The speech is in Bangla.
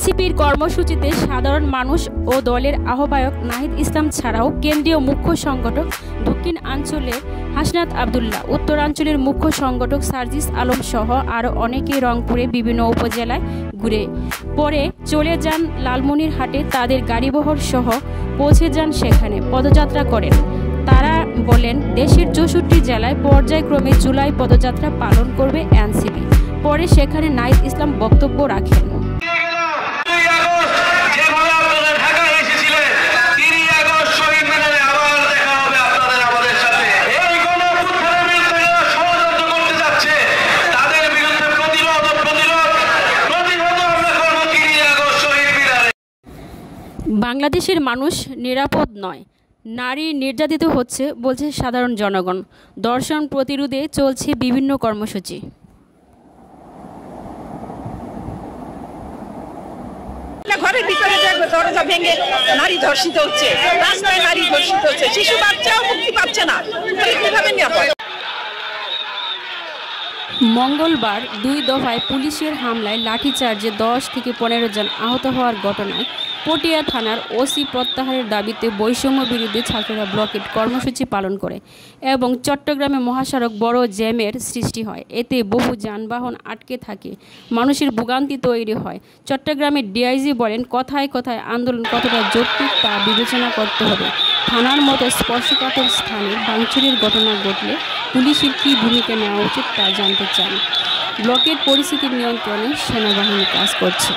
এনসিপির কর্মসূচিতে সাধারণ মানুষ ও দলের আহ্বায়ক নাহিদ ইসলাম ছাড়াও কেন্দ্রীয় মুখ্য সংগঠক দক্ষিণাঞ্চলের হাসনাত আবদুল্লাহ, উত্তরাঞ্চলের মুখ্য সংগঠক সার্জিস আলম সহ আরও অনেকেই রংপুরে বিভিন্ন উপজেলায় ঘুরে পরে চলে যান লালমনিরহাটে। তাদের গাড়িবহর সহ পৌঁছে যান সেখানে, পদযাত্রা করেন। তারা বলেন, দেশের 64 জেলায় পর্যায়ক্রমে জুলাই পদযাত্রা পালন করবে এনসিপি। পরে সেখানে নাহিদ ইসলাম বক্তব্য রাখেন। বাংলাদেশের মানুষ নিরাপদ নয়, নারী নির্যাতিত হচ্ছে বলছে সাধারণ জনগণ। ধর্ষণ প্রতিরোধে চলছে বিভিন্ন কর্মসূচি। ঘরের ভিতরে দরজা ভেঙে নারী ধর্ষিত হচ্ছে, রাস্তায় নারী ধর্ষিত হচ্ছে, শিশু বাচ্চাও মুক্তি পাচ্ছে না। কিভাবে নিরাপদ? মঙ্গলবার 2 দফায় পুলিশের হামলায় লাঠিচার্জে 10 থেকে 15 জন আহত হওয়ার ঘটনায় পটিয়া থানার ওসি প্রত্যাহারের দাবিতে বৈষম্য বিরোধী ছাত্ররা ব্লকেট কর্মসূচি পালন করে এবং চট্টগ্রামে মহাসড়ক বড় জ্যামের সৃষ্টি হয়। এতে বহু যানবাহন আটকে থাকে, মানুষের ভোগান্তি তৈরি হয়। চট্টগ্রামের ডিআইজি বলেন, কথায় কথায় আন্দোলন কতটা যৌক্তিক তা বিবেচনা করতে হবে। থানার মতো স্পর্শকাতর স্থানে ভাঙচুরের ঘটনা ঘটলে পুলিশের কী ভূমিকা নেওয়া উচিত তা জানতে চান। ব্লকের পরিস্থিতির নিয়ন্ত্রণে সেনাবাহিনী কাজ করছে।